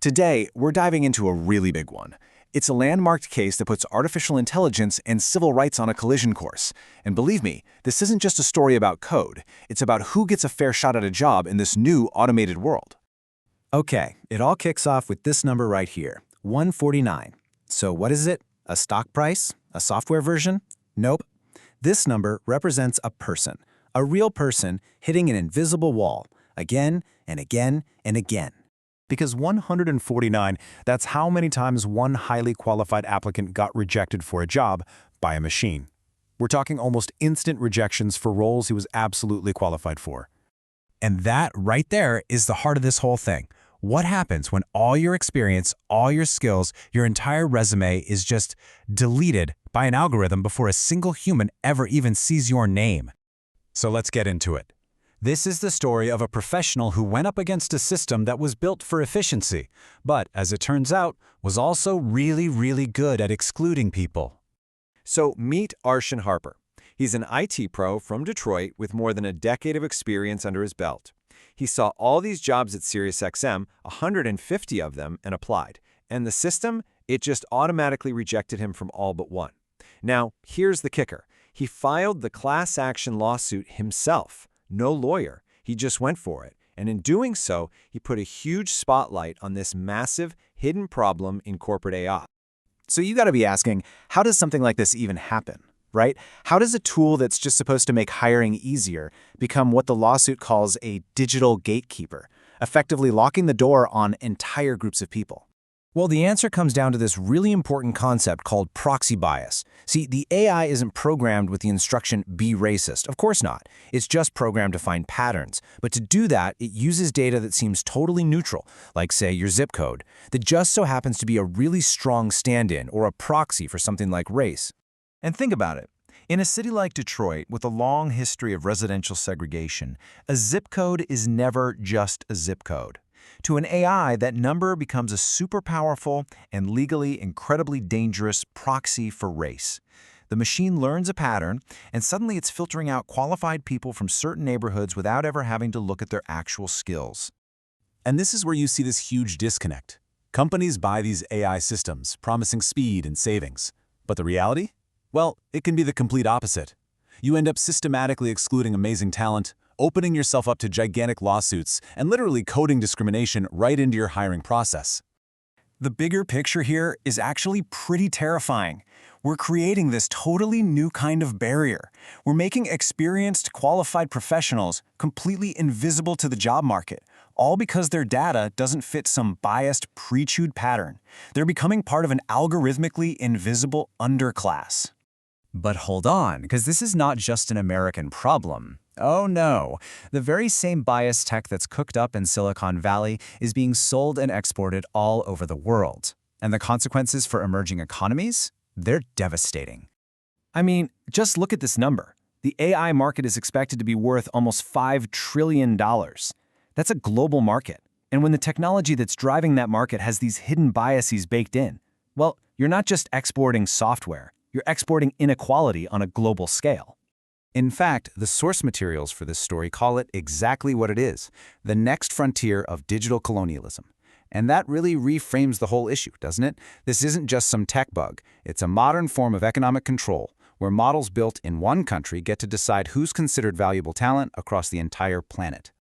Today, we're diving into a really big one. It's a landmarked case that puts artificial intelligence and civil rights on a collision course. And believe me, this isn't just a story about code. It's about who gets a fair shot at a job in this new automated world. Okay, it all kicks off with this number right here, 149. So what is it? A stock price? A software version? Nope. This number represents a person, a real person hitting an invisible wall, again and again and again. Because 149, that's how many times one highly qualified applicant got rejected for a job by a machine. We're talking almost instant rejections for roles he was absolutely qualified for. And that right there is the heart of this whole thing. What happens when all your experience, all your skills, your entire resume is just deleted by an algorithm before a single human ever even sees your name? So let's get into it. This is the story of a professional who went up against a system that was built for efficiency, but, as it turns out, was also really good at excluding people. So meet Arshan Harper. He's an IT pro from Detroit with more than a decade of experience under his belt. He saw all these jobs at SiriusXM, 150 of them, and applied. And the system, it just automatically rejected him from all but one. Now, here's the kicker. He filed the class action lawsuit himself. No lawyer. He just went for it. And in doing so, he put a huge spotlight on this massive, hidden problem in corporate AI. So you gotta be asking, how does something like this even happen, right? How does a tool that's just supposed to make hiring easier become what the lawsuit calls a digital gatekeeper, effectively locking the door on entire groups of people? Well, the answer comes down to this really important concept called proxy bias. See, the AI isn't programmed with the instruction, be racist. Of course not. It's just programmed to find patterns. But to do that, it uses data that seems totally neutral, like, say, your zip code, that just so happens to be a really strong stand-in or a proxy for something like race. And think about it. In a city like Detroit, with a long history of residential segregation, a zip code is never just a zip code. To an AI, that number becomes a super powerful and legally incredibly dangerous proxy for race. The machine learns a pattern, and suddenly it's filtering out qualified people from certain neighborhoods without ever having to look at their actual skills. And this is where you see this huge disconnect. Companies buy these AI systems, promising speed and savings. But the reality? Well, it can be the complete opposite. You end up systematically excluding amazing talent, opening yourself up to gigantic lawsuits, and literally coding discrimination right into your hiring process. The bigger picture here is actually pretty terrifying. We're creating this totally new kind of barrier. We're making experienced, qualified professionals completely invisible to the job market, all because their data doesn't fit some biased, pre-chewed pattern. They're becoming part of an algorithmically invisible underclass. But hold on, because this is not just an American problem. Oh no, the very same bias tech that's cooked up in Silicon Valley is being sold and exported all over the world. And the consequences for emerging economies? They're devastating. I mean, just look at this number. The AI market is expected to be worth almost $5 trillion. That's a global market. And when the technology that's driving that market has these hidden biases baked in, well, you're not just exporting software, you're exporting inequality on a global scale. In fact, the source materials for this story call it exactly what it is, the next frontier of digital colonialism. And that really reframes the whole issue, doesn't it? This isn't just some tech bug. It's a modern form of economic control, where models built in one country get to decide who's considered valuable talent across the entire planet.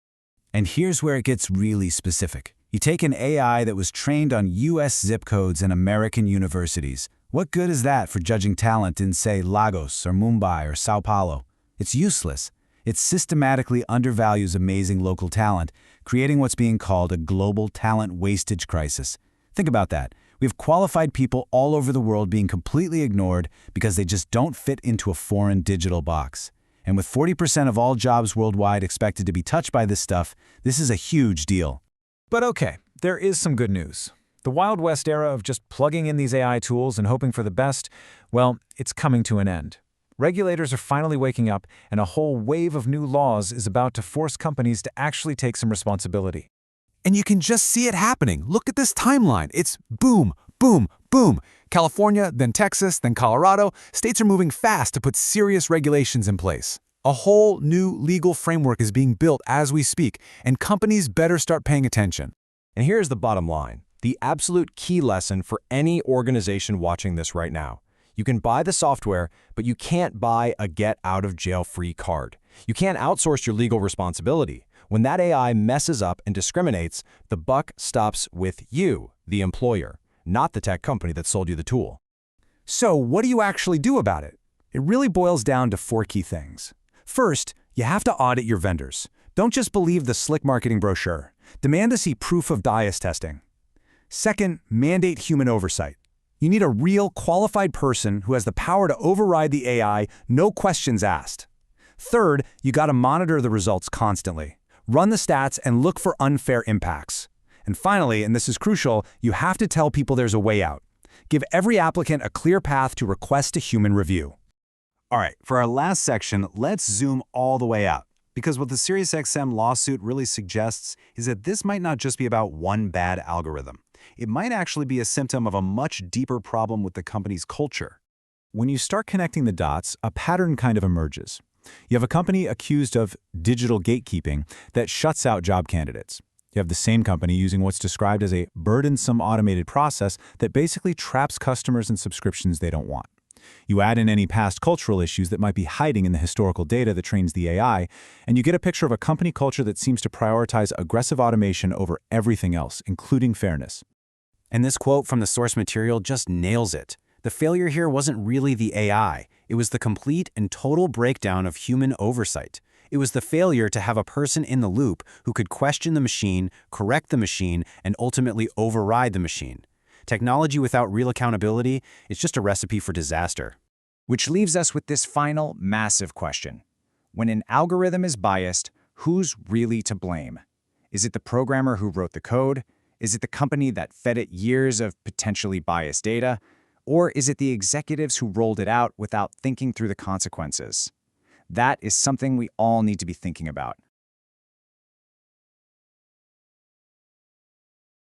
And here's where it gets really specific. You take an AI that was trained on US zip codes and American universities. What good is that for judging talent in, say, Lagos or Mumbai or Sao Paulo? It's useless. It systematically undervalues amazing local talent, creating what's being called a global talent wastage crisis. Think about that. We have qualified people all over the world being completely ignored because they just don't fit into a foreign digital box. And with 40% of all jobs worldwide expected to be touched by this stuff, this is a huge deal. But okay, there is some good news. The Wild West era of just plugging in these AI tools and hoping for the best, well, it's coming to an end. Regulators are finally waking up, and a whole wave of new laws is about to force companies to actually take some responsibility. And you can just see it happening. Look at this timeline. It's boom, boom, boom. California, then Texas, then Colorado. States are moving fast to put serious regulations in place. A whole new legal framework is being built as we speak, and companies better start paying attention. And here's the bottom line. The absolute key lesson for any organization watching this right now. You can buy the software, but you can't buy a get-out-of-jail-free card. You can't outsource your legal responsibility. When that AI messes up and discriminates, the buck stops with you, the employer, not the tech company that sold you the tool. So what do you actually do about it? It really boils down to 4 key things. First, you have to audit your vendors. Don't just believe the slick marketing brochure. Demand to see proof of bias testing. Second, mandate human oversight. You need a real, qualified person who has the power to override the AI, no questions asked. Third, you got to monitor the results constantly. Run the stats and look for unfair impacts. And finally, and this is crucial, you have to tell people there's a way out. Give every applicant a clear path to request a human review. All right, for our last section, let's zoom all the way out. Because what the SiriusXM lawsuit really suggests is that this might not just be about one bad algorithm. It might actually be a symptom of a much deeper problem with the company's culture. When you start connecting the dots, a pattern kind of emerges. You have a company accused of digital gatekeeping that shuts out job candidates. You have the same company using what's described as a burdensome automated process that basically traps customers in subscriptions they don't want. You add in any past cultural issues that might be hiding in the historical data that trains the AI, and you get a picture of a company culture that seems to prioritize aggressive automation over everything else, including fairness. And this quote from the source material just nails it. The failure here wasn't really the AI. It was the complete and total breakdown of human oversight. It was the failure to have a person in the loop who could question the machine, correct the machine, and ultimately override the machine. Technology without real accountability is just a recipe for disaster. Which leaves us with this final, massive question. When an algorithm is biased, who's really to blame? Is it the programmer who wrote the code? Is it the company that fed it years of potentially biased data? Or is it the executives who rolled it out without thinking through the consequences? That is something we all need to be thinking about.